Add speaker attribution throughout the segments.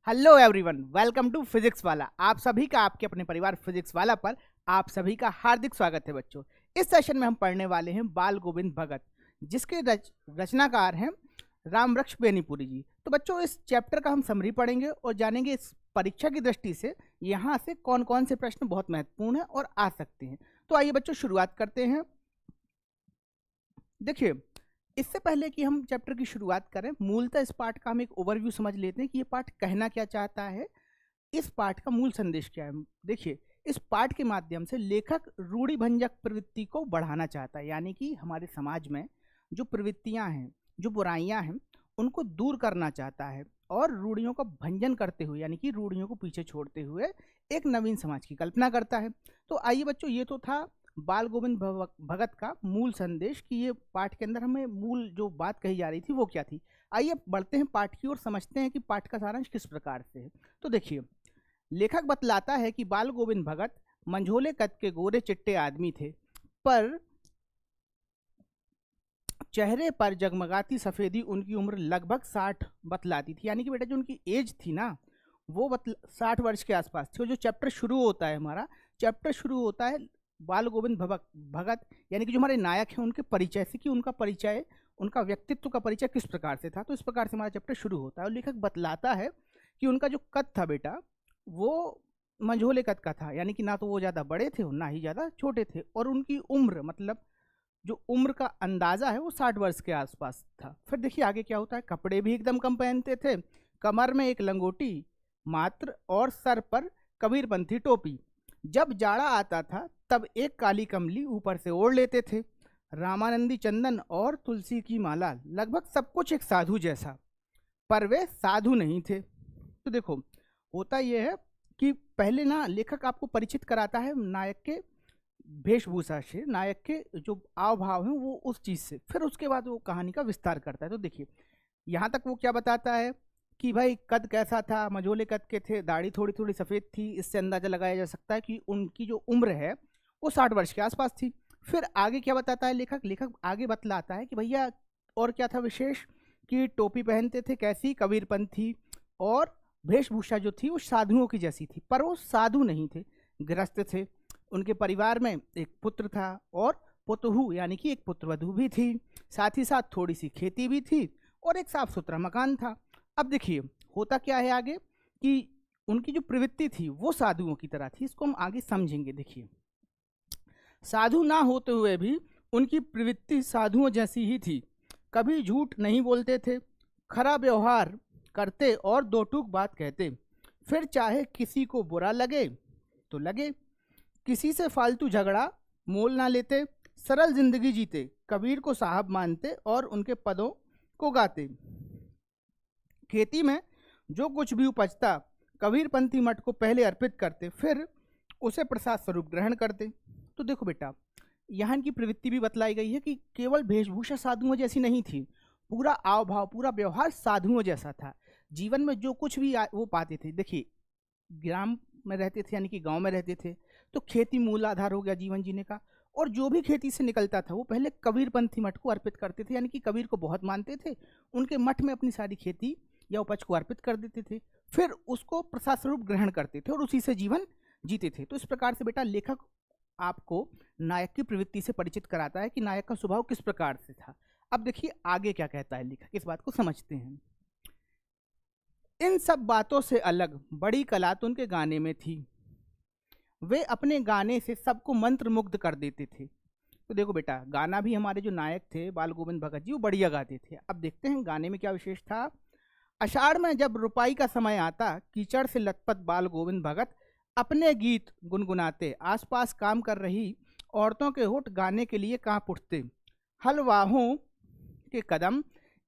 Speaker 1: Hello everyone, welcome to Physics Wallah. आप सभी का आपके अपने परिवार फिजिक्स वाला पर आप सभी का हार्दिक स्वागत है बच्चों। इस सेशन में हम पढ़ने वाले हैं बाल गोविंद भगत, जिसके रचनाकार हैं रामवृक्ष बेनीपुरी जी। तो बच्चों, इस चैप्टर का हम समरी पढ़ेंगे और जानेंगे इस परीक्षा की दृष्टि से यहाँ से कौन कौन से प्रश्न बहुत महत्वपूर्ण हैं और आ सकते हैं। तो आइए बच्चों, शुरुआत करते हैं। देखिए, इससे पहले कि हम चैप्टर की शुरुआत करें, मूलतः इस पाठ का हम एक ओवरव्यू समझ लेते हैं कि ये पाठ कहना क्या चाहता है, इस पाठ का मूल संदेश क्या है। देखिए, इस पाठ के माध्यम से लेखक रूढ़िभंजक प्रवृत्ति को बढ़ाना चाहता है, यानी कि हमारे समाज में जो प्रवृत्तियां हैं, जो बुराइयां हैं, उनको दूर करना चाहता है और रूढ़ियों का भंजन करते हुए, यानी कि रूढ़ियों को पीछे छोड़ते हुए एक नवीन समाज की कल्पना करता है। तो आइए बच्चों, ये तो था बाल गोविंद भगत का मूल संदेश कि ये पाठ के अंदर हमें मूल जो बात कही जा रही थी वो क्या थी। आइए बढ़ते हैं पाठ की ओर, समझते हैं कि पाठ का सारांश किस प्रकार से है। तो देखिए, लेखक बतलाता है कि बाल गोविंद भगत मंझोले कद के गोरे चिट्टे आदमी थे, पर चेहरे पर जगमगाती सफेदी उनकी उम्र लगभग 60 बतलाती थी। यानी कि बेटा, जो उनकी एज थी ना, वो 60 वर्ष के आसपास थी। और जो चैप्टर शुरू होता है, हमारा चैप्टर शुरू होता है बाल गोविंद भगत, यानी कि जो हमारे नायक हैं उनके परिचय से, कि उनका परिचय, उनका व्यक्तित्व का परिचय किस प्रकार से था। तो इस प्रकार से हमारा चैप्टर शुरू होता है और लेखक बतलाता है कि उनका जो कद था बेटा, वो मंझोले कद का था, यानी कि ना तो वो ज़्यादा बड़े थे और ना ही ज़्यादा छोटे थे। और उनकी उम्र, मतलब जो उम्र का अंदाजा है, वो 60 वर्ष के आसपास था। फिर देखिए आगे क्या होता है। कपड़े भी एकदम कम पहनते थे, कमर में एक लंगोटी मात्र और सर पर कबीरपंथी टोपी। जब जाड़ा आता था तब एक काली कमली ऊपर से ओढ़ लेते थे। रामानंदी चंदन और तुलसी की माला, लगभग सब कुछ एक साधु जैसा, पर वे साधु नहीं थे। तो देखो, होता यह है कि पहले ना लेखक आपको परिचित कराता है नायक के वेशभूषा से, नायक के जो आव भाव हैं वो उस चीज़ से, फिर उसके बाद वो कहानी का विस्तार करता है। तो देखिए, यहाँ तक वो क्या बताता है कि भाई कद कैसा था, मझोले कद के थे, दाढ़ी थोड़ी थोड़ी सफ़ेद थी। इससे अंदाज़ा लगाया जा सकता है कि उनकी जो उम्र है वो 60 वर्ष के आसपास थी। फिर आगे क्या बताता है लेखक, लेखक आगे बतलाता है कि भैया और क्या था विशेष, कि टोपी पहनते थे कैसी, कबीरपंथी, और वेशभूषा जो थी वो साधुओं की जैसी थी, पर वो साधु नहीं थे, गृहस्थ थे। उनके परिवार में एक पुत्र था और पुतहू, यानी कि एक पुत्रवधू भी थी। साथ ही साथ थोड़ी सी खेती भी थी और एक साफ सुथरा मकान था। अब देखिए, होता क्या है आगे, कि उनकी जो प्रवृत्ति थी वो साधुओं की तरह थी। इसको हम आगे समझेंगे। देखिए, साधु ना होते हुए भी उनकी प्रवृत्ति साधुओं जैसी ही थी। कभी झूठ नहीं बोलते थे, खरा व्यवहार करते और दो टूक बात कहते। फिर चाहे किसी को बुरा लगे तो लगे, किसी से फालतू झगड़ा मोल ना लेते, सरल जिंदगी जीते, कबीर को साहब मानते और उनके पदों को गाते। खेती में जो कुछ भी उपजता कबीरपंथी मठ को पहले अर्पित करते, फिर उसे प्रसाद स्वरूप ग्रहण करते। तो देखो बेटा, यहाँ की प्रवृत्ति भी बतलाई गई है कि केवल वेशभूषा साधुओं जैसी नहीं थी, पूरा आव भाव, पूरा व्यवहार साधुओं जैसा था। जीवन में जो कुछ भी वो पाते थे। देखिए, ग्राम में रहते थे, यानी कि गांव में रहते थे, तो खेती मूल आधार हो गया जीवन जीने का। और जो भी खेती से निकलता था वो पहले कबीरपंथी मठ को अर्पित करते थे, यानी कि कबीर को बहुत मानते थे, उनके मठ में अपनी सारी खेती या उपज को अर्पित कर देते थे, फिर उसको प्रसाद स्वरूप ग्रहण करते थे और उसी से जीवन जीते थे। तो इस प्रकार से बेटा लेखक आपको नायक की प्रवृत्ति से परिचित कराता है कि नायक का स्वभाव किस प्रकार से था। अब देखिए आगे क्या कहता है लेखक, इस बात को समझते हैं। इन सब बातों से अलग बड़ी कला तो उनके गाने में थी। वे अपने गाने से सबको मंत्र मुग्ध कर देते थे। तो देखो बेटा, गाना भी हमारे जो नायक थे बाल गोविंद भगत जी, वो बढ़िया गाते थे। अब देखते हैं गाने में क्या विशेष था। आषाढ़ में जब रुपाई का समय आता, कीचड़ से लथपथ बाल गोविंद भगत अपने गीत गुनगुनाते। आसपास काम कर रही औरतों के होठ गाने के लिए कांप उठते। हलवाहों के कदम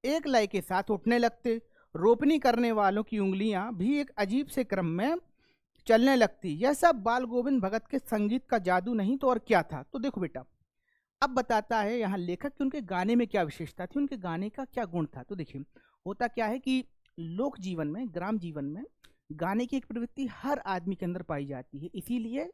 Speaker 1: एक लय के साथ उठने लगते। रोपनी करने वालों की उंगलियां भी एक अजीब से क्रम में चलने लगती। यह सब बाल गोविंद भगत के संगीत का जादू नहीं तो और क्या था। तो देखो बेटा, अब बताता है यहाँ लेखक कि उनके गाने में क्या विशेषता थी, उनके गाने का क्या गुण था। तो देखिए, होता क्या है कि लोक जीवन में, ग्राम जीवन में गाने की एक प्रवृत्ति हर आदमी के अंदर पाई जाती है, इसीलिए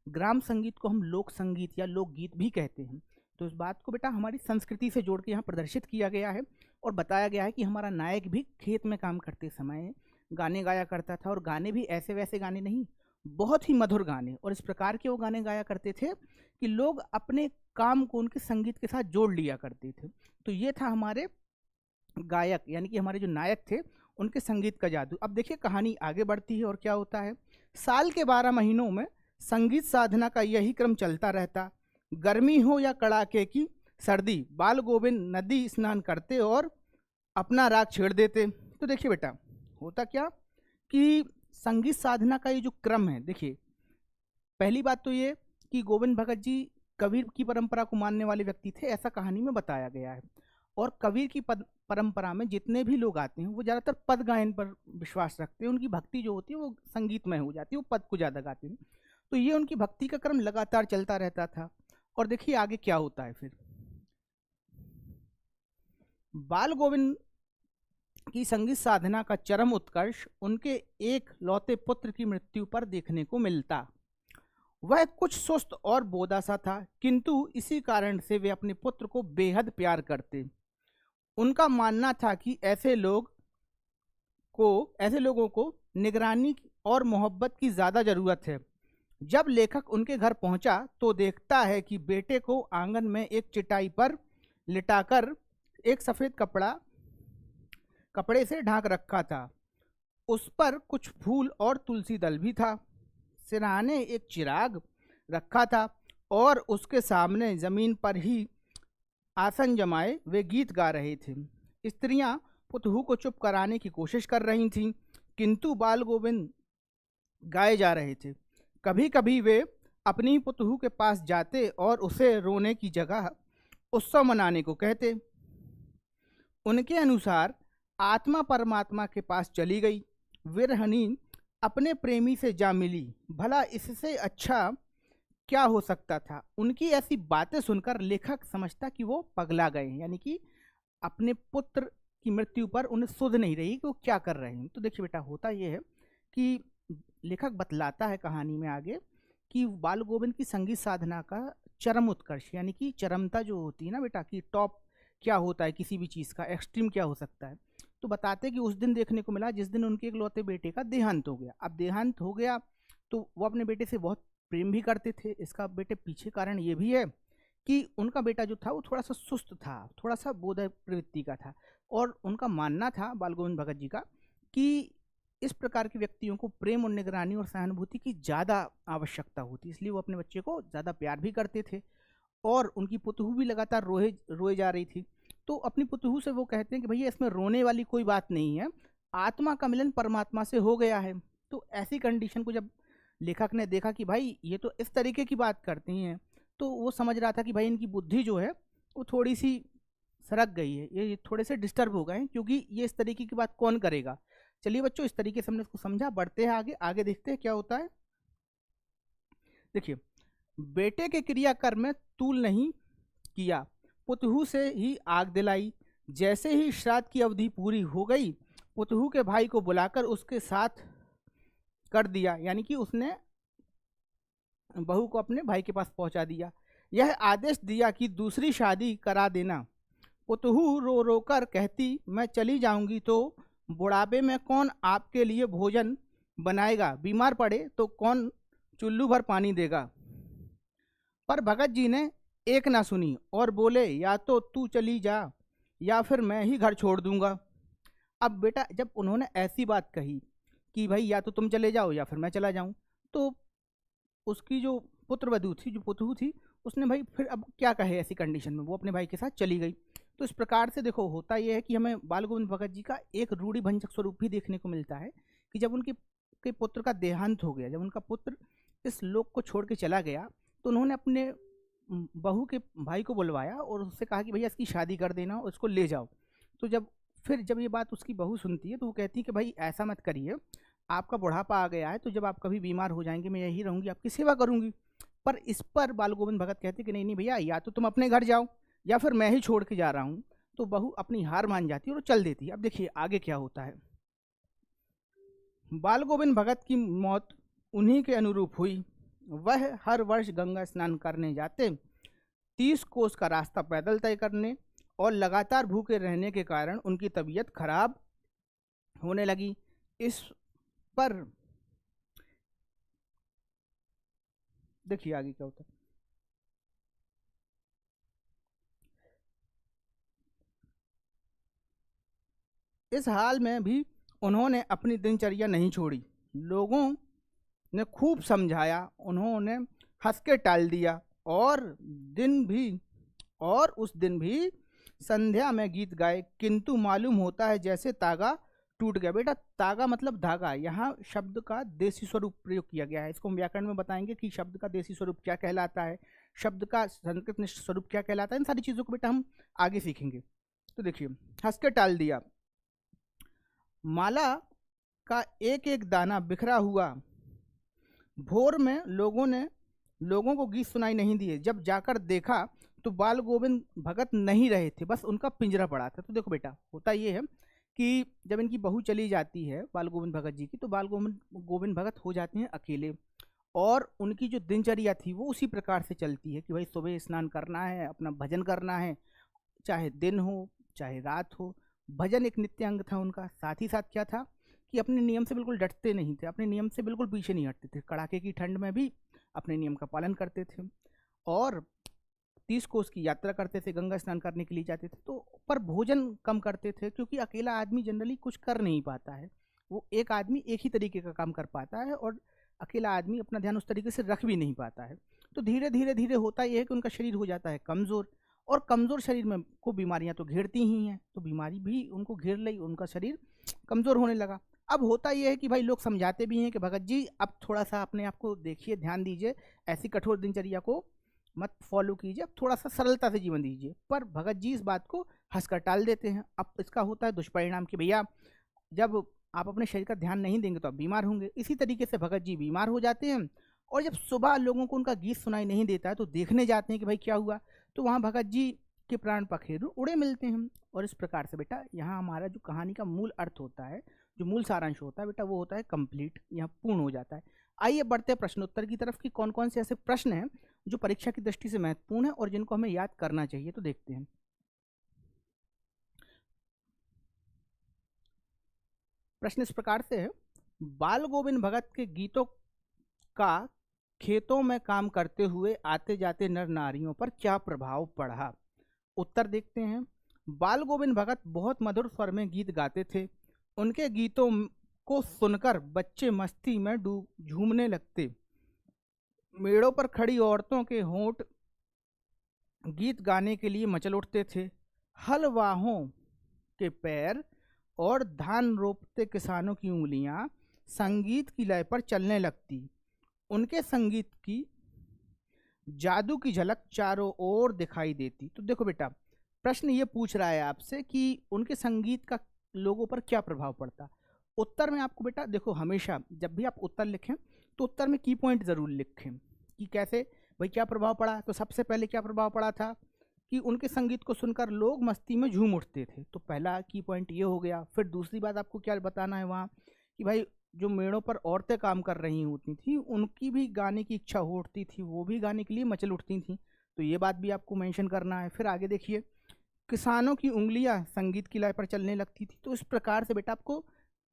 Speaker 1: ग्राम संगीत को हम लोक संगीत या लोकगीत भी कहते हैं। तो इस बात को बेटा हमारी संस्कृति से जोड़ के यहाँ प्रदर्शित किया गया है और बताया गया है कि हमारा नायक भी खेत में काम करते समय गाने गाया करता था, और गाने भी ऐसे वैसे गाने नहीं, बहुत ही मधुर गाने। और इस प्रकार के वो गाने गाया करते थे कि लोग अपने काम को उनके संगीत के साथ जोड़ लिया करते थे। तो ये था हमारे गायक यानी कि हमारे जो नायक थे उनके संगीत का जादू। अब देखिए कहानी आगे बढ़ती है और क्या होता है। साल के 12 महीनों में संगीत साधना का यही क्रम चलता रहता। गर्मी हो या कड़ाके की सर्दी, बाल गोविंद नदी स्नान करते और अपना राग छेड़ देते। तो देखिए बेटा, होता क्या कि संगीत साधना का ये जो क्रम है, देखिए पहली बात तो ये कि गोविंद भगत जी कबीर की परंपरा को मानने वाले व्यक्ति थे, ऐसा कहानी में बताया गया है। और कबीर की परंपरा में जितने भी लोग आते हैं वो ज़्यादातर पद गायन पर विश्वास रखते हैं। उनकी भक्ति जो होती है वो संगीतमय हो जाती है, वो पद को ज़्यादा गाते हैं। तो ये उनकी भक्ति का क्रम लगातार चलता रहता था। और देखिए आगे क्या होता है फिर। बाल गोविंद की संगीत साधना का चरम उत्कर्ष उनके एक लौते पुत्र की मृत्यु पर देखने को मिलता। वह कुछ सुस्त और बोदा सा था, किंतु इसी कारण से वे अपने पुत्र को बेहद प्यार करते। उनका मानना था कि ऐसे लोगों को निगरानी और मोहब्बत की ज़्यादा ज़रूरत है। जब लेखक उनके घर पहुंचा तो देखता है कि बेटे को आंगन में एक चटाई पर लिटाकर एक सफ़ेद कपड़े से ढांक रखा था। उस पर कुछ फूल और तुलसी दल भी था। सिरहाने एक चिराग रखा था और उसके सामने ज़मीन पर ही आसन जमाए वे गीत गा रहे थे। स्त्रियां पुतहू को चुप कराने की कोशिश कर रही थीं, किंतु बाल गोविंद गाए जा रहे थे। कभी कभी वे अपनी पुतहू के पास जाते और उसे रोने की जगह उत्सव मनाने को कहते। उनके अनुसार आत्मा परमात्मा के पास चली गई, विरहनी अपने प्रेमी से जा मिली, भला इससे अच्छा क्या हो सकता था। उनकी ऐसी बातें सुनकर लेखक समझता कि वो पगला गए हैं, यानी कि अपने पुत्र की मृत्यु पर उन्हें सुध नहीं रही कि वो क्या कर रहे हैं। तो देखिए बेटा, होता ये है कि लेखक बतलाता है कहानी में आगे कि बाल गोविंद की संगीत साधना का चरम उत्कर्ष, यानी कि चरमता जो होती है ना बेटा, कि टॉप क्या होता है किसी भी चीज़ का, एक्सट्रीम क्या हो सकता है। तो बताते कि उस दिन देखने को मिला जिस दिन उनके इकलौते बेटे का देहांत हो गया। अब देहांत हो गया तो वो अपने बेटे से बहुत प्रेम भी करते थे। इसका बेटे पीछे कारण ये भी है कि उनका बेटा जो था वो थोड़ा सा सुस्त था, थोड़ा सा बोध प्रवृत्ति का था। और उनका मानना था बाल गोविंद भगत जी का कि इस प्रकार के व्यक्तियों को प्रेम और निगरानी और सहानुभूति की ज़्यादा आवश्यकता होती, इसलिए वो अपने बच्चे को ज़्यादा प्यार भी करते थे। और उनकी पुतहू भी लगातार रोए जा रही थी। तो अपनी पुतहू से वो कहते हैं कि भैया इसमें रोने वाली कोई बात नहीं है, आत्मा का मिलन परमात्मा से हो गया है। तो ऐसी कंडीशन को जब लेखक ने देखा कि भाई ये तो इस तरीके की बात करती हैं, तो वो समझ रहा था कि भाई इनकी बुद्धि जो है वो थोड़ी सी सरक गई है, ये थोड़े से डिस्टर्ब हो गए हैं, क्योंकि ये इस तरीके की बात कौन करेगा। चलिए बच्चों, इस तरीके से हमने इसको समझा, बढ़ते हैं आगे। आगे देखते हैं क्या होता है। देखिए, बेटे के क्रियाकर्म में तूल नहीं किया, पुतहू से ही आग दिलाई। जैसे ही श्राद्ध की अवधि पूरी हो गई, पुतहू के भाई को बुलाकर उसके साथ कर दिया, यानी कि उसने बहू को अपने भाई के पास पहुंचा दिया। यह आदेश दिया कि दूसरी शादी करा देना। पुतहू रो रो कर कहती, मैं चली जाऊंगी तो बुढ़ापे में कौन आपके लिए भोजन बनाएगा, बीमार पड़े तो कौन चुल्लू भर पानी देगा। पर भगत जी ने एक ना सुनी और बोले, या तो तू चली जा या फिर मैं ही घर छोड़ दूंगा। अब बेटा, जब उन्होंने ऐसी बात कही कि भाई या तो तुम चले जाओ या फिर मैं चला जाऊं, तो उसकी जो पुत्रवधू थी, जो पुतहू थी, उसने भाई फिर अब क्या कहे ऐसी कंडीशन में, वो अपने भाई के साथ चली गई। तो इस प्रकार से देखो, होता यह है कि हमें बाल गोविंद भगत जी का एक रूढ़िभंजक स्वरूप भी देखने को मिलता है कि जब उनके के पुत्र का देहांत हो गया, जब उनका पुत्र इस लोक को छोड़ के चला गया, तो उन्होंने अपने बहू के भाई को बुलवाया और उससे कहा कि भैया इसकी शादी कर देना और इसको ले जाओ। तो जब ये बात उसकी बहू सुनती है तो वो कहती है कि भाई ऐसा मत करिए, आपका बुढ़ापा आ गया है, तो जब आप कभी बीमार हो जाएंगे मैं यही रहूँगी, आपकी सेवा करूँगी। पर इस पर बाल गोविंद भगत कहते कि नहीं नहीं भैया, या तो तुम अपने घर जाओ या फिर मैं ही छोड़ के जा रहा हूँ। तो बहू अपनी हार मान जाती है और चल देती है। अब देखिए आगे क्या होता है। बाल गोविंद भगत की मौत उन्हीं के अनुरूप हुई। वह हर वर्ष गंगा स्नान करने जाते, 30 कोस का रास्ता पैदल तय करने और लगातार भूखे रहने के कारण उनकी तबीयत खराब होने लगी। इस पर देखिए आगे क्या होता है। इस हाल में भी उन्होंने अपनी दिनचर्या नहीं छोड़ी। लोगों ने खूब समझाया, उन्होंने हंस के टाल दिया, और दिन भी और उस दिन भी संध्या में गीत गाए, किंतु मालूम होता है जैसे तागा टूट गया। बेटा तागा मतलब धागा, यहाँ शब्द का देसी स्वरूप प्रयोग किया गया है। इसको हम व्याकरण में बताएंगे कि शब्द का देसी स्वरूप क्या कहलाता है, शब्द का संस्कृत निष्ठ स्वरूप क्या कहलाता है। इन सारी चीज़ों को बेटा हम आगे सीखेंगे। तो देखिए, हंस के टाल दिया, माला का एक एक दाना बिखरा हुआ। भोर में लोगों को गीत सुनाई नहीं दिए। जब जाकर देखा तो बाल गोविंद भगत नहीं रहे थे, बस उनका पिंजरा पड़ा था। तो देखो बेटा, होता ये है कि जब इनकी बहू चली जाती है बाल गोविंद भगत जी की, तो बाल गोविंद भगत हो जाते हैं अकेले, और उनकी जो दिनचर्या थी वो उसी प्रकार से चलती है कि भाई सुबह स्नान करना है, अपना भजन करना है, चाहे दिन हो चाहे रात हो। भजन एक नित्य अंग था उनका। साथ ही साथ क्या था कि अपने नियम से बिल्कुल डटते नहीं थे, अपने नियम से बिल्कुल पीछे नहीं हटते थे। कड़ाके की ठंड में भी अपने नियम का पालन करते थे, और 30 कोस की यात्रा करते थे, गंगा स्नान करने के लिए जाते थे। तो पर भोजन कम करते थे, क्योंकि अकेला आदमी जनरली कुछ कर नहीं पाता है। वो एक आदमी एक ही तरीके का काम कर पाता है, और अकेला आदमी अपना ध्यान उस तरीके से रख भी नहीं पाता है। तो धीरे धीरे धीरे होता यह है कि उनका शरीर हो जाता है कमज़ोर, और कमज़ोर शरीर में को बीमारियां तो घेरती ही हैं, तो बीमारी भी उनको घेर ली, उनका शरीर कमज़ोर होने लगा। अब होता यह है कि भाई लोग समझाते भी हैं कि भगत जी अब थोड़ा सा अपने आप को देखिए, ध्यान दीजिए, ऐसी कठोर दिनचर्या को मत फॉलो कीजिए, अब थोड़ा सा सरलता से जीवन दीजिए। पर भगत जी इस बात को हंसकर टाल देते हैं। अब इसका होता है दुष्परिणाम कि भैया जब आप अपने शरीर का ध्यान नहीं देंगे तो आप बीमार होंगे। इसी तरीके से भगत जी बीमार हो जाते हैं, और जब सुबह लोगों को उनका गीत सुनाई नहीं देता है तो देखने जाते हैं कि भाई क्या हुआ, तो वहाँ भगत जी के प्राण पखेरु उड़े मिलते हैं। और इस प्रकार से बेटा यहाँ हमारा जो कहानी का मूल अर्थ होता है, जो मूल सारांश होता है बेटा, वो होता है कंप्लीट, यहाँ पूर्ण हो जाता है। आइए बढ़ते हैं प्रश्नोत्तर की तरफ कि कौन कौन से ऐसे प्रश्न हैं जो परीक्षा की दृष्टि से महत्वपूर्ण है और जिनको हमें याद करना चाहिए। तो देखते हैं। प्रश्न इस प्रकार से है, बाल गोविंद भगत के गीतों का खेतों में काम करते हुए आते जाते नर नारियों पर क्या प्रभाव पड़ा। उत्तर देखते हैं। बाल गोविंद भगत बहुत मधुर स्वर में गीत गाते थे। उनके गीतों को सुनकर बच्चे मस्ती में डूब झूमने लगते। मेड़ों पर खड़ी औरतों के होंठ गीत गाने के लिए मचल उठते थे। हलवाहों के पैर और धान रोपते किसानों की उंगलियां संगीत की लय पर चलने लगती। उनके संगीत की जादू की झलक चारों ओर दिखाई देती। तो देखो बेटा, प्रश्न ये पूछ रहा है आपसे कि उनके संगीत का लोगों पर क्या प्रभाव पड़ता। उत्तर में आपको बेटा देखो, हमेशा जब भी आप उत्तर लिखें तो उत्तर में की पॉइंट ज़रूर लिखें कि कैसे भाई क्या प्रभाव पड़ा। तो सबसे पहले क्या प्रभाव पड़ा था कि उनके संगीत को सुनकर लोग मस्ती में झूम उठते थे। तो पहला की पॉइंट ये हो गया। फिर दूसरी बात आपको क्या बताना है वहाँ कि भाई जो मेड़ों पर औरतें काम कर रही होती थी उनकी भी गाने की इच्छा उठती थी, वो भी गाने के लिए मचल उठती थी। तो ये बात भी आपको मेंशन करना है। फिर आगे देखिए, किसानों की उंगलियां संगीत की लय पर चलने लगती थी। तो इस प्रकार से बेटा आपको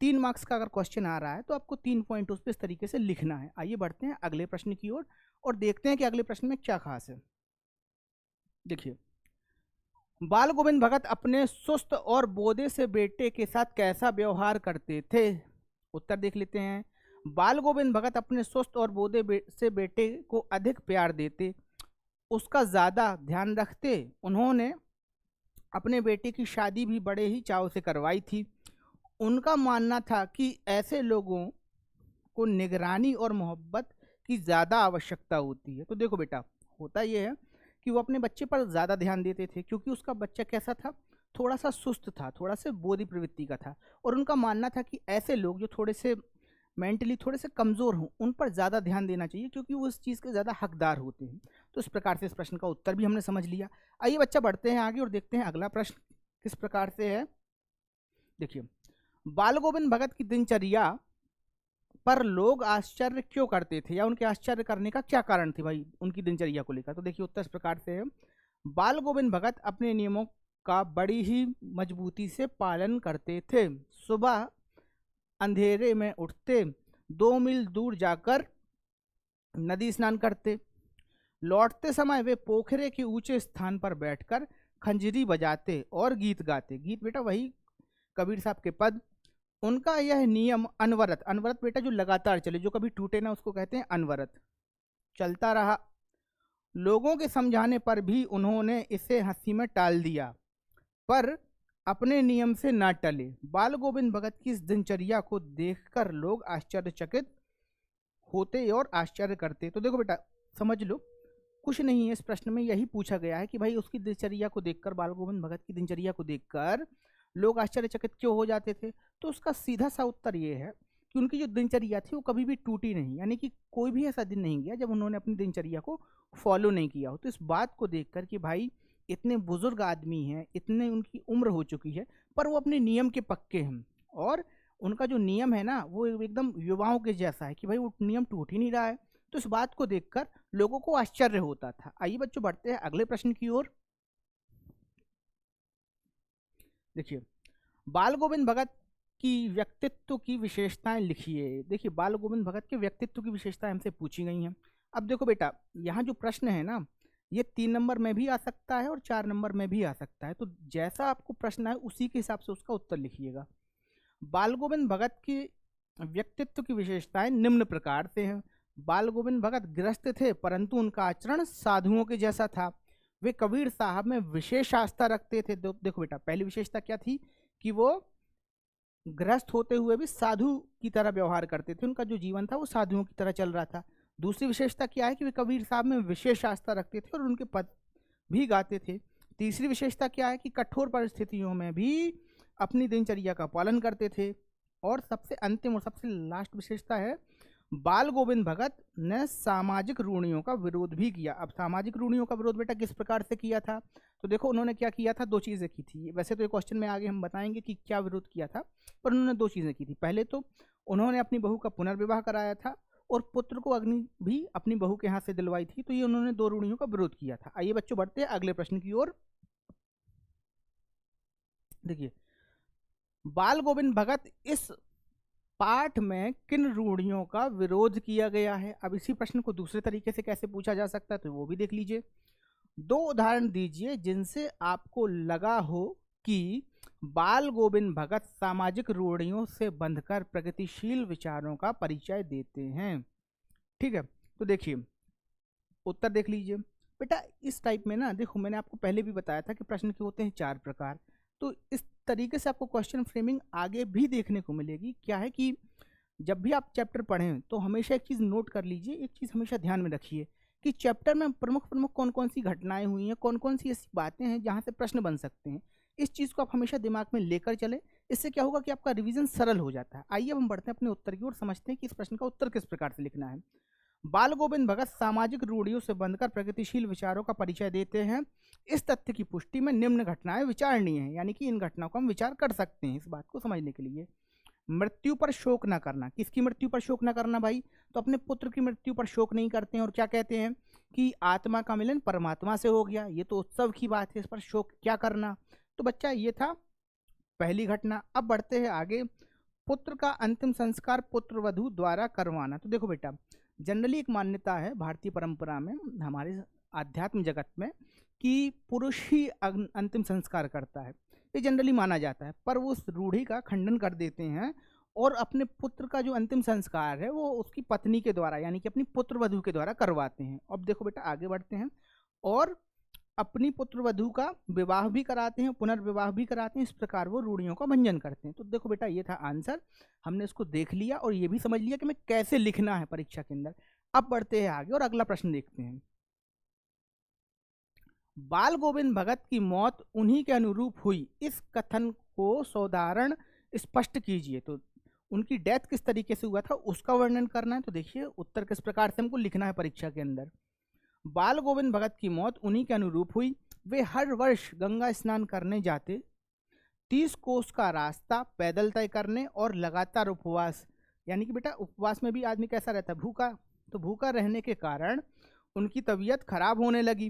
Speaker 1: 3 मार्क्स का अगर क्वेश्चन आ रहा है तो आपको 3 पॉइंट उस पर इस तरीके से लिखना है। आइए बढ़ते हैं अगले प्रश्न की ओर और देखते हैं कि अगले प्रश्न में क्या खास है। देखिए, बाल गोविंद भगत अपने सुस्त और बोदे से बेटे के साथ कैसा व्यवहार करते थे। उत्तर देख लेते हैं। बाल गोविंद भगत अपने सुस्त और बोदे से बेटे को अधिक प्यार देते, उसका ज़्यादा ध्यान रखते। उन्होंने अपने बेटे की शादी भी बड़े ही चाव से करवाई थी। उनका मानना था कि ऐसे लोगों को निगरानी और मोहब्बत की ज़्यादा आवश्यकता होती है। तो देखो बेटा, होता यह है कि वो अपने बच्चे पर ज़्यादा ध्यान देते थे, क्योंकि उसका बच्चा कैसा था, थोड़ा सा सुस्त था, थोड़ा से बोधी प्रवृत्ति का था। और उनका मानना था कि ऐसे लोग जो थोड़े से मेंटली थोड़े से कमज़ोर हों उन पर ज़्यादा ध्यान देना चाहिए, क्योंकि वो उस चीज़ के ज़्यादा हकदार होते हैं। तो इस प्रकार से इस प्रश्न का उत्तर भी हमने समझ लिया। आइए बच्चा बढ़ते हैं आगे और देखते हैं अगला प्रश्न किस प्रकार से है। देखिए, बाल गोविंद भगत की दिनचर्या पर लोग आश्चर्य क्यों करते थे, या उनके आश्चर्य करने का क्या कारण थे भाई उनकी दिनचर्या को लेकर। तो देखिए, उत्तर इस प्रकार से है। बाल गोविंद भगत अपने नियमों का बड़ी ही मजबूती से पालन करते थे। सुबह अंधेरे में उठते, 2 मील दूर जाकर नदी स्नान करते। लौटते समय वे पोखरे के ऊंचे स्थान पर बैठकर खंजरी बजाते और गीत गाते। गीत बेटा वही कबीर साहब के पद। उनका यह नियम अनवरत, अनवरत बेटा जो लगातार चले, जो कभी टूटे ना, उसको कहते हैं अनवरत, चलता रहा। लोगों के समझाने पर भी उन्होंने इसे हंसी में टाल दिया, पर अपने नियम से ना टले। बाल गोविंद भगत की इस दिनचर्या को देखकर लोग आश्चर्यचकित होते और आश्चर्य करते। तो देखो बेटा समझ लो, कुछ नहीं है, इस प्रश्न में यही पूछा गया है कि भाई उसकी दिनचर्या को देखकर, बाल गोविंद भगत की दिनचर्या को देखकर लोग आश्चर्यचकित क्यों हो जाते थे। तो उसका सीधा सा उत्तर ये है कि उनकी जो दिनचर्या थी वो कभी भी टूटी नहीं, यानी कि कोई भी ऐसा दिन नहीं गया जब उन्होंने अपनी दिनचर्या को फॉलो नहीं किया हो। तो इस बात को देखकर कि भाई इतने बुजुर्ग आदमी हैं, इतने उनकी उम्र हो चुकी है, पर वो अपने नियम के पक्के हैं, और उनका जो नियम है ना वो एकदम युवाओं के जैसा है कि भाई वो नियम टूट ही नहीं रहा है। तो इस बात को देखकर लोगों को आश्चर्य होता था। आइए बच्चों बढ़ते हैं अगले प्रश्न की ओर। देखिए, बाल गोविंद भगत की व्यक्तित्व की विशेषताएं लिखिए। देखिए, बाल गोविंद भगत के व्यक्तित्व की विशेषताएं हमसे पूछी गई हैं। अब देखो बेटा, यहाँ जो प्रश्न है ना, ये 3 नंबर में भी आ सकता है और 4 नंबर में भी आ सकता है। तो जैसा आपको प्रश्न है उसी के हिसाब से उसका उत्तर लिखिएगा। बाल गोविंद भगत की व्यक्तित्व की विशेषताएं निम्न प्रकार से हैं। बाल गोविंद भगत गृहस्थ थे, परंतु उनका आचरण साधुओं के जैसा था। वे कबीर साहब में विशेष आस्था रखते थे। देखो बेटा, पहली विशेषता क्या थी कि वो गृहस्थ होते हुए भी साधु की तरह व्यवहार करते थे, उनका जो जीवन था वो साधुओं की तरह चल रहा था। दूसरी विशेषता क्या है कि वे कबीर साहब में विशेष आस्था रखते थे और उनके पद भी गाते थे। तीसरी विशेषता क्या है कि कठोर परिस्थितियों में भी अपनी दिनचर्या का पालन करते थे। और सबसे अंतिम और सबसे लास्ट विशेषता है, बाल गोविंद भगत ने सामाजिक रूढ़ियों का विरोध भी किया। अब सामाजिक रूढ़ियों का विरोध बेटा किस प्रकार से किया था, तो देखो उन्होंने क्या किया था, 2 चीज़ें की थी। वैसे तो ये क्वेश्चन में आगे हम बताएंगे कि क्या विरोध किया था, पर उन्होंने 2 चीज़ें की थी। पहले तो उन्होंने अपनी बहू का पुनर्विवाह कराया था और पुत्र को अग्नि भी अपनी बहू के हाथ से दिलवाई थी। तो ये उन्होंने 2 रूढ़ियों का विरोध किया था। आइए बच्चों बढ़ते हैं अगले प्रश्न की ओर। देखिए, बाल गोविंद भगत इस पाठ में किन रूढ़ियों का विरोध किया गया है। अब इसी प्रश्न को दूसरे तरीके से कैसे पूछा जा सकता है, तो वो भी देख लीजिए। 2 उदाहरण दीजिए जिनसे आपको लगा हो कि बाल गोविंद भगत सामाजिक रूढ़ियों से बंधकर प्रगतिशील विचारों का परिचय देते हैं। ठीक है, तो देखिए उत्तर देख लीजिए बेटा। इस टाइप में ना, देखो मैंने आपको पहले भी बताया था कि प्रश्न के होते हैं 4 प्रकार। तो इस तरीके से आपको क्वेश्चन फ्रेमिंग आगे भी देखने को मिलेगी। क्या है कि जब भी आप चैप्टर पढ़ें तो हमेशा एक चीज़ नोट कर लीजिए, एक चीज़ हमेशा ध्यान में रखिए कि चैप्टर में प्रमुख प्रमुख कौन कौन सी घटनाएं हुई हैं, कौन कौन सी ऐसी बातें हैं जहाँ से प्रश्न बन सकते हैं। इस चीज़ को आप हमेशा दिमाग में लेकर चले, इससे क्या होगा कि आपका रिवीजन सरल हो जाता है। आइए अब हम बढ़ते हैं अपने उत्तर की ओर, समझते हैं कि इस प्रश्न का उत्तर किस प्रकार से लिखना है। बाल गोविंद भगत सामाजिक रूढ़ियों से बंधकर प्रगतिशील विचारों का परिचय देते हैं। इस तथ्य की पुष्टि में निम्न घटनाएं विचारणीय हैं, यानी कि इन घटनाओं को हम विचार कर सकते हैं। इस बात को समझने के लिए, मृत्यु पर शोक न करना। किसकी मृत्यु पर शोक न करना भाई, तो अपने पुत्र की मृत्यु पर शोक नहीं करते हैं और क्या कहते हैं कि आत्मा का मिलन परमात्मा से हो गया, ये तो उत्सव की बात है, इस पर शोक क्या करना। तो बच्चा ये था पहली घटना। अब बढ़ते हैं आगे। पुत्र का अंतिम संस्कार पुत्र वधू द्वारा करवाना। तो देखो बेटा, जनरली एक मान्यता है भारतीय परंपरा में, हमारे आध्यात्म जगत में, कि पुरुष ही अंतिम संस्कार करता है, ये जनरली माना जाता है। पर वो उस रूढ़ी का खंडन कर देते हैं और अपने पुत्र का जो अंतिम संस्कार है वो उसकी पत्नी के द्वारा, यानी कि अपनी पुत्र वधू के द्वारा करवाते हैं। अब देखो बेटा आगे बढ़ते हैं, और अपनी पुत्र वधू का विवाह भी कराते हैं, पुनर्विवाह भी कराते हैं। इस प्रकार वो रूढ़ियों का भंजन करते हैं। तो देखो बेटा, ये था आंसर, हमने इसको देख लिया और ये भी समझ लिया कि मैं कैसे लिखना है परीक्षा के अंदर। अब बढ़ते हैं आगे और अगला प्रश्न देखते हैं। बाल गोविंद भगत की मौत उन्हीं के अनुरूप हुई, इस कथन को साधारण स्पष्ट कीजिए। तो उनकी डेथ किस तरीके से हुआ था उसका वर्णन करना है। तो देखिए उत्तर किस प्रकार से हमको लिखना है परीक्षा के अंदर। बाल गोविंद भगत की मौत उन्हीं के अनुरूप हुई। वे हर वर्ष गंगा स्नान करने जाते, 30 कोस का रास्ता पैदल तय करने और लगातार उपवास, यानी कि बेटा उपवास में भी आदमी कैसा रहता है, भूखा। तो भूखा रहने के कारण उनकी तबीयत खराब होने लगी,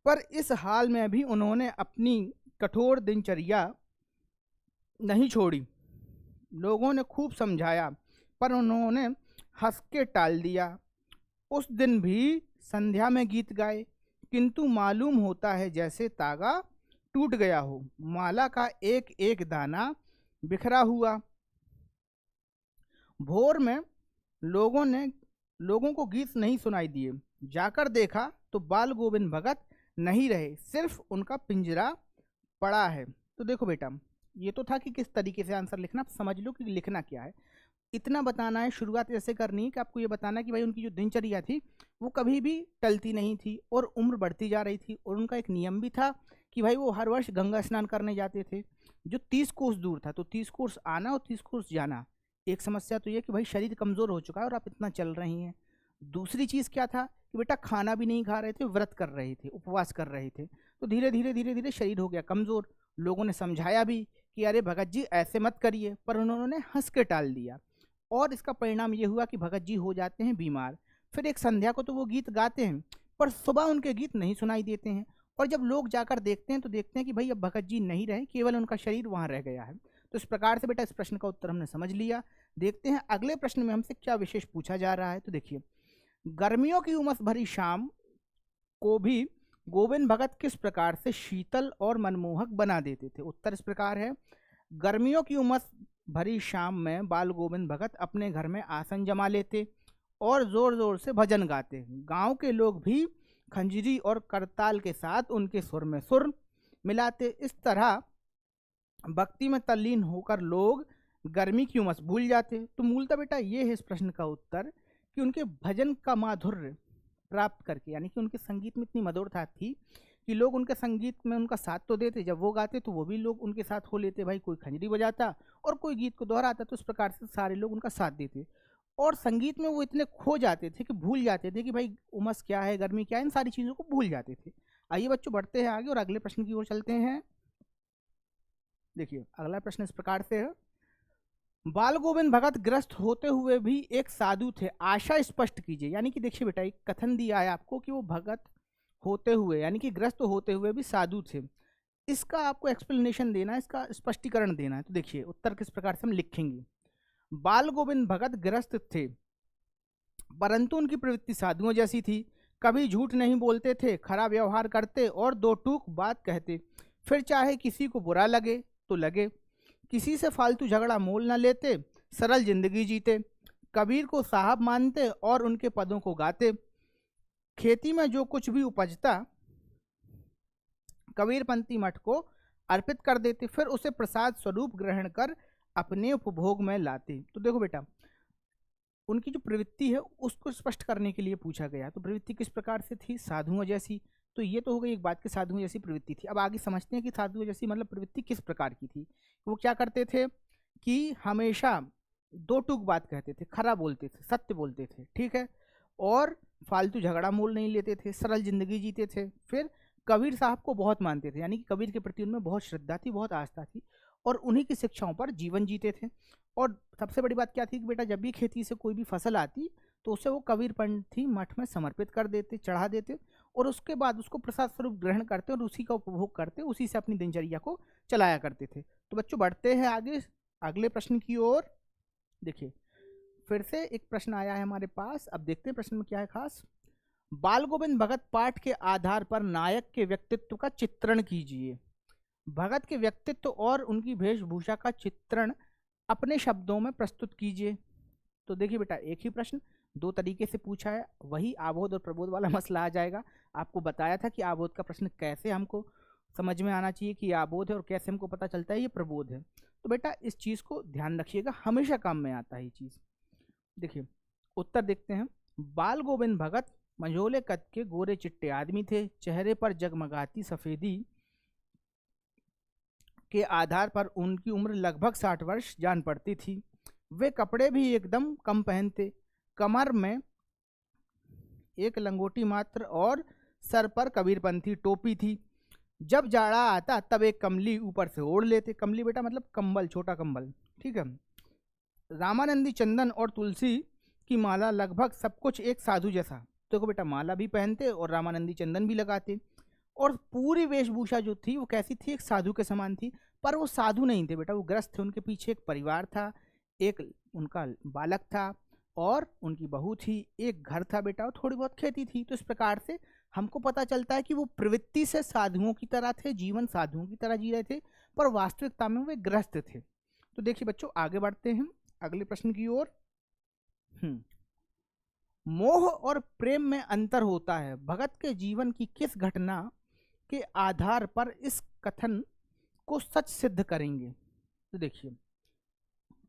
Speaker 1: पर इस हाल में भी उन्होंने अपनी कठोर दिनचर्या नहीं छोड़ी। लोगों ने खूब समझाया पर उन्होंने हंस के टाल दिया। उस दिन भी संध्या में गीत गाए, किंतु मालूम होता है जैसे तागा टूट गया हो, माला का एक एक दाना बिखरा हुआ। भोर में लोगों को गीत नहीं सुनाई दिए। जाकर देखा तो बाल गोविंद भगत नहीं रहे, सिर्फ उनका पिंजरा पड़ा है। तो देखो बेटा, ये तो था कि किस तरीके से आंसर लिखना, आप समझ लो कि लिखना क्या है। इतना बताना है, शुरुआत ऐसे करनी है कि आपको ये बताना है कि भाई उनकी जो दिनचर्या थी वो कभी भी टलती नहीं थी और उम्र बढ़ती जा रही थी, और उनका एक नियम भी था कि भाई वो हर वर्ष गंगा स्नान करने जाते थे, जो 30 कोस दूर था। तो 30 कोस आना और 30 कोस जाना। एक समस्या तो ये कि भाई शरीर कमज़ोर हो चुका है और आप इतना चल रही हैं। दूसरी चीज़ क्या था कि बेटा खाना भी नहीं खा रहे थे, व्रत कर रहे थे, उपवास कर रहे थे। तो धीरे धीरे धीरे धीरे शरीर हो गया कमज़ोर। लोगों ने समझाया भी कि अरे भगत जी ऐसे मत करिए, पर उन्होंने हंस के टाल दिया, और इसका परिणाम ये हुआ कि भगत जी हो जाते हैं बीमार। फिर एक संध्या को तो वो गीत गाते हैं, पर सुबह उनके गीत नहीं सुनाई देते हैं, और जब लोग जाकर देखते हैं तो देखते हैं कि भाई अब भगत जी नहीं रहे, केवल उनका शरीर वहाँ रह गया है। तो इस प्रकार से बेटा इस प्रश्न का उत्तर हमने समझ लिया। देखते हैं अगले प्रश्न में हमसे क्या विशेष पूछा जा रहा है। तो देखिए, गर्मियों की उमस भरी शाम को भी गोविंद भगत किस प्रकार से शीतल और मनमोहक बना देते थे। उत्तर इस प्रकार है, गर्मियों की उमस भरी शाम में बाल गोविंद भगत अपने घर में आसन जमा लेते और जोर जोर से भजन गाते। गांव के लोग भी खंजरी और करताल के साथ उनके सुर में सुर मिलाते। इस तरह भक्ति में तल्लीन होकर लोग गर्मी की उमस भूल जाते। तो मूलतः बेटा ये है इस प्रश्न का उत्तर कि उनके भजन का माधुर्य प्राप्त करके, यानी कि उनके संगीत में इतनी मधुरता थी कि लोग उनके संगीत में उनका साथ तो देते, जब वो गाते तो वो भी लोग उनके साथ हो लेते। भाई कोई खंजरी बजाता और कोई गीत को दोहराता, तो इस प्रकार से सारे लोग उनका साथ देते, और संगीत में वो इतने खो जाते थे कि भूल जाते थे कि भाई उमस क्या है, गर्मी क्या है, इन सारी चीज़ों को भूल जाते थे। आइए बच्चों बढ़ते हैं आगे और अगले प्रश्न की ओर चलते हैं। देखिए अगला प्रश्न इस प्रकार से है, बाल गोविंद भगत ग्रस्त होते हुए भी एक साधु थे, आशा स्पष्ट कीजिए। यानी कि देखिए बेटा, एक कथन दिया है आपको कि वो भगत होते हुए यानी कि ग्रस्त होते हुए भी साधु थे, इसका आपको एक्सप्लेनेशन देना है, इसका स्पष्टीकरण देना है। तो देखिए उत्तर किस प्रकार से हम लिखेंगे। बाल गोविंद भगत ग्रस्त थे, परंतु उनकी प्रवृत्ति साधुओं जैसी थी। कभी झूठ नहीं बोलते थे, खरा व्यवहार करते और दो टूक बात कहते। फिर चाहे किसी को बुरा लगे तो लगे, किसी से फालतू झगड़ा मोल न लेते, सरल जिंदगी जीते। कबीर को साहब मानते और उनके पदों को गाते। खेती में जो कुछ भी उपजता कबीरपंथी मठ को अर्पित कर देते, फिर उसे प्रसाद स्वरूप ग्रहण कर अपने उपभोग में लाते। तो देखो बेटा, उनकी जो प्रवृत्ति है उसको स्पष्ट करने के लिए पूछा गया। तो प्रवृत्ति किस प्रकार से थी, साधुओं जैसी। तो ये तो हो गई एक बात कि साधुओं जैसी प्रवृत्ति थी। अब आगे समझते हैं कि साधुओं जैसी मतलब प्रवृत्ति किस प्रकार की थी। वो क्या करते थे कि हमेशा दो टूक बात कहते थे, खरा बोलते थे, सत्य बोलते थे, ठीक है, और फालतू झगड़ा मोल नहीं लेते थे, सरल जिंदगी जीते थे। फिर कबीर साहब को बहुत मानते थे, यानी कि कबीर के प्रति उनमें बहुत श्रद्धा थी, बहुत आस्था थी, और उन्हीं की शिक्षाओं पर जीवन जीते थे। और सबसे बड़ी बात क्या थी कि बेटा जब भी खेती से कोई भी फसल आती तो उसे वो कबीरपंथी मठ में समर्पित कर देते, चढ़ा देते, और उसके बाद उसको प्रसाद स्वरूप ग्रहण करते और उसी का उपभोग करते, उसी से अपनी दिनचर्या को चलाया करते थे। तो बच्चों बढ़ते हैं आगे अगले प्रश्न की ओर। देखिए फिर से एक प्रश्न आया है हमारे पास, अब देखते हैं प्रश्न में क्या है खास। बाल गोविंद भगत पाठ के आधार पर नायक के व्यक्तित्व का चित्रण कीजिए। भगत के व्यक्तित्व और उनकी वेशभूषा का चित्रण अपने शब्दों में प्रस्तुत कीजिए। तो देखिए बेटा, एक ही प्रश्न दो तरीके से पूछा है, वही आबोध और प्रबोध वाला मसला आ जाएगा। आपको बताया था कि आबोध का प्रश्न कैसे हमको समझ में आना चाहिए कि आबोध है, और कैसे हमको पता चलता है ये प्रबोध है। तो बेटा इस चीज़ को ध्यान रखिएगा, हमेशा काम में आता है ये चीज़। देखिए उत्तर देखते हैं। बाल गोविंद भगत मंझोले कद के गोरे चिट्टे आदमी थे, चेहरे पर जगमगाती सफ़ेदी के आधार पर उनकी उम्र लगभग 60 वर्ष जान पड़ती थी। वे कपड़े भी एकदम कम पहनते, कमर में एक लंगोटी मात्र और सर पर कबीरपंथी टोपी थी। जब जाड़ा आता तब एक कमली ऊपर से ओढ़ लेते। कमली बेटा मतलब कंबल, छोटा कंबल, ठीक है। रामानंदी चंदन और तुलसी की माला, लगभग सब कुछ एक साधु जैसा। देखो बेटा, माला भी पहनते और रामानंदी चंदन भी लगाते, और पूरी वेशभूषा जो थी वो कैसी थी, एक साधु के समान थी। पर वो साधु नहीं थे बेटा, वो ग्रस्त थे। उनके पीछे एक परिवार था, एक उनका बालक था और उनकी बहू थी, एक घर था बेटा और थोड़ी बहुत खेती थी। तो इस प्रकार से हमको पता चलता है कि वो प्रवृत्ति से साधुओं की तरह थे, जीवन साधुओं की तरह जी रहे थे, पर वास्तविकता में वे ग्रस्त थे। तो देखिए बच्चों, आगे बढ़ते हैं अगले प्रश्न की ओर। मोह और प्रेम में अंतर होता है, भगत के जीवन की किस घटना के आधार पर इस कथन को सच सिद्ध करेंगे? तो देखिए,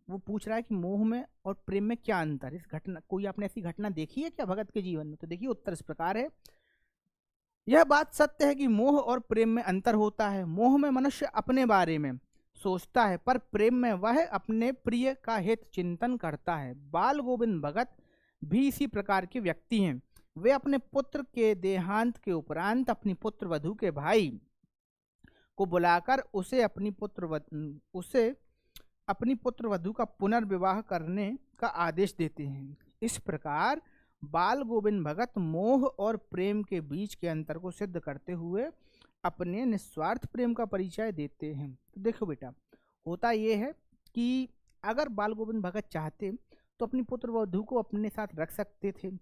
Speaker 1: वो पूछ रहा है कि मोह में और प्रेम में क्या अंतर है। इस घटना, कोई आपने ऐसी घटना देखी है क्या भगत के जीवन में? तो देखिए उत्तर इस प्रकार है। यह बात सत्य है कि मोह और प्रेम में अंतर होता है। मोह में मनुष्य अपने बारे में सोचता है, पर प्रेम में वह अपने प्रिय का हित चिंतन करता है। बाल गोविंद भगत भी इसी प्रकार के व्यक्ति हैं। वे अपने पुत्र के देहांत के उपरांत अपनी पुत्र वधू के भाई को बुलाकर उसे अपनी पुत्र वधू का पुनर्विवाह करने का आदेश देते हैं। इस प्रकार बाल गोविंद भगत मोह और प्रेम के बीच के अंतर को सिद्ध करते हुए अपने निस्वार्थ प्रेम का परिचय देते हैं। तो देखो बेटा, होता यह है कि अगर बाल गोविंद भगत चाहते तो अपनी पुत्र वधू को अपने साथ रख सकते थे,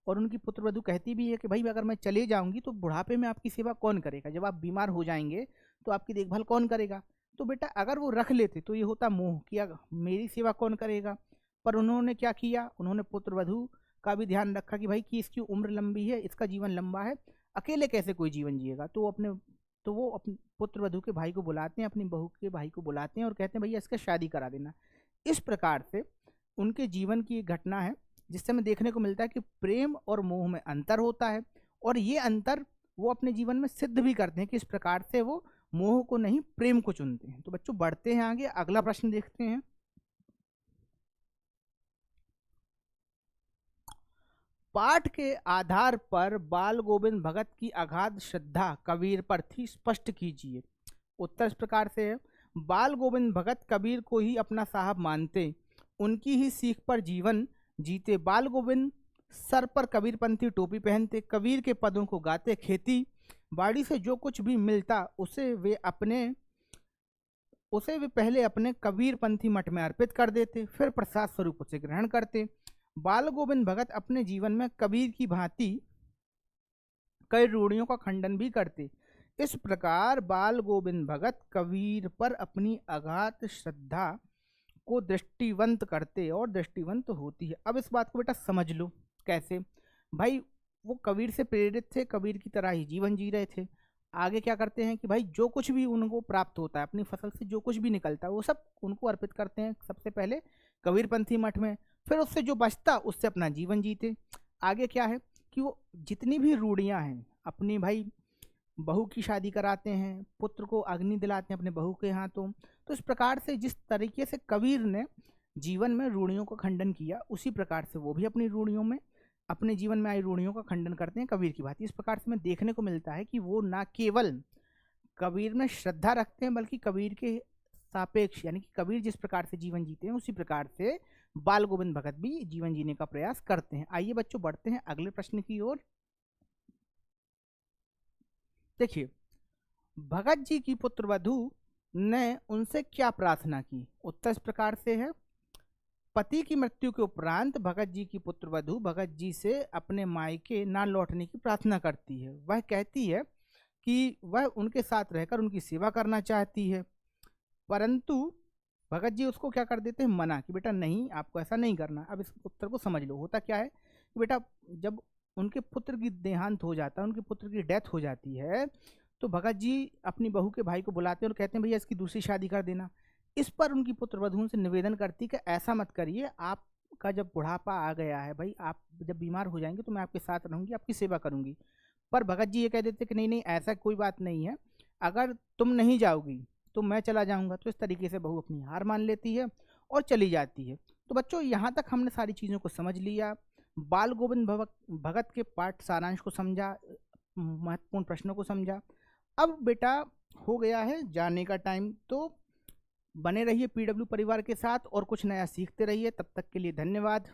Speaker 1: और उनकी पुत्र वधू कहती भी है कि भाई अगर मैं चले जाऊंगी तो बुढ़ापे में आपकी सेवा कौन करेगा, जब आप बीमार हो जाएंगे तो आपकी देखभाल कौन करेगा। तो बेटा अगर वो रख लेते तो ये होता मोह, किया मेरी सेवा कौन करेगा। पर उन्होंने क्या किया, उन्होंने पुत्र वधू का भी ध्यान रखा कि भाई कि इसकी उम्र लंबी है, इसका जीवन लंबा है, अकेले कैसे कोई जीवन जिएगा। तो वो अपने पुत्र वधू के भाई को बुलाते हैं, अपनी बहू के भाई को बुलाते हैं और कहते हैं भैया इसका शादी करा देना। इस प्रकार से उनके जीवन की एक घटना है जिससे हमें देखने को मिलता है कि प्रेम और मोह में अंतर होता है, और ये अंतर वो अपने जीवन में सिद्ध भी करते हैं कि इस प्रकार से वो मोह को नहीं प्रेम को चुनते हैं। तो बच्चों बढ़ते हैं आगे, अगला प्रश्न देखते हैं। पाठ के आधार पर बाल गोविंद भगत की अगाध श्रद्धा कबीर पर थी, स्पष्ट कीजिए। उत्तर इस प्रकार से है। बाल गोविंद भगत कबीर को ही अपना साहब मानते, उनकी ही सीख पर जीवन जीते। बाल गोविंद सर पर कबीरपंथी टोपी पहनते, कबीर के पदों को गाते, खेती बाड़ी से जो कुछ भी मिलता उसे वे पहले अपने कबीरपंथी मठ में अर्पित कर देते, फिर प्रसाद स्वरूप उसे ग्रहण करते। बाल गोविंद भगत अपने जीवन में कबीर की भांति कई रूढ़ियों का खंडन भी करते। इस प्रकार बाल गोविंद भगत कबीर पर अपनी अगाध श्रद्धा को दृष्टिवंत करते और दृष्टिवंत होती है। अब इस बात को बेटा समझ लो कैसे। भाई वो कबीर से प्रेरित थे, कबीर की तरह ही जीवन जी रहे थे। आगे क्या करते हैं कि भाई जो कुछ भी उनको प्राप्त होता है, अपनी फसल से जो कुछ भी निकलता है वो सब उनको अर्पित करते हैं, सबसे पहले कबीरपंथी मठ में, फिर उससे जो बचता उससे अपना जीवन जीते। आगे क्या है कि वो जितनी भी रूढ़ियां हैं, अपनी भाई बहू की शादी कराते हैं, पुत्र को अग्नि दिलाते हैं अपने बहू के हाथों। तो इस प्रकार से जिस तरीके से कबीर ने जीवन में रूढ़ियों का खंडन किया, उसी प्रकार से वो भी अपनी रूढ़ियों में, अपने जीवन में आई रूढ़ियों का खंडन करते हैं कबीर की बात। इस प्रकार से हमें देखने को मिलता है कि वो ना केवल कबीर में श्रद्धा रखते हैं, बल्कि कबीर के सापेक्ष, यानी कि कबीर जिस प्रकार से जीवन जीते हैं उसी प्रकार से बाल गोविंद भगत भी जीवन जीने का प्रयास करते हैं। आइए बच्चों बढ़ते हैं अगले प्रश्न की ओर। देखिए, भगत जी की पुत्र वधू ने उनसे क्या प्रार्थना की? उत्तर इस प्रकार से है। पति की मृत्यु के उपरांत भगत जी की पुत्र वधू भगत जी से अपने मायके ना लौटने की प्रार्थना करती है। वह कहती है कि वह उनके साथ रहकर उनकी सेवा करना चाहती है, परंतु भगत जी उसको क्या कर देते हैं, मना, कि बेटा नहीं, आपको ऐसा नहीं करना। अब इस उत्तर को समझ लो। होता क्या है कि बेटा जब उनके पुत्र की देहांत हो जाता है, उनके पुत्र की डेथ हो जाती है, तो भगत जी अपनी बहू के भाई को बुलाते हैं और कहते हैं भैया इसकी दूसरी शादी कर देना। इस पर उनकी पुत्र वधू से निवेदन करती कि ऐसा मत करिए, आपका जब बुढ़ापा आ गया है भाई, आप जब बीमार हो जाएंगे तो मैं आपके साथ रहूंगी, आपकी सेवा करूंगी। पर भगत जी ये कह देते कि नहीं नहीं, ऐसा कोई बात नहीं है, अगर तुम नहीं जाओगी तो मैं चला जाऊंगा। तो इस तरीके से बहू अपनी हार मान लेती है और चली जाती है। तो बच्चों यहाँ तक हमने सारी चीज़ों को समझ लिया, बाल गोविंद भगत के पाठ सारांश को समझा, महत्वपूर्ण प्रश्नों को समझा। अब बेटा हो गया है जाने का टाइम, तो बने रहिए पीडब्ल्यू परिवार के साथ और कुछ नया सीखते रहिए। तब तक के लिए धन्यवाद।